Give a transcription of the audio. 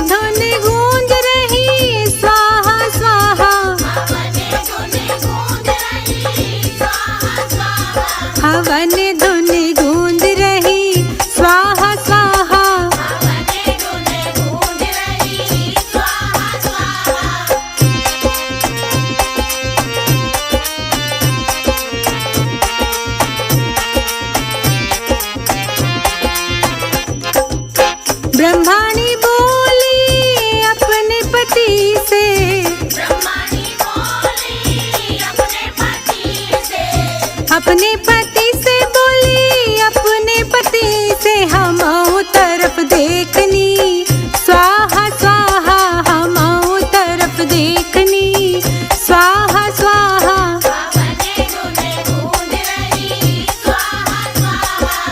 धुन गूंज रही स्वाहा स्वाहा, हवन धुन गूंज रही स्वाहा स्वाहा। ब्रह्माणी बोली अपने पति से, अपने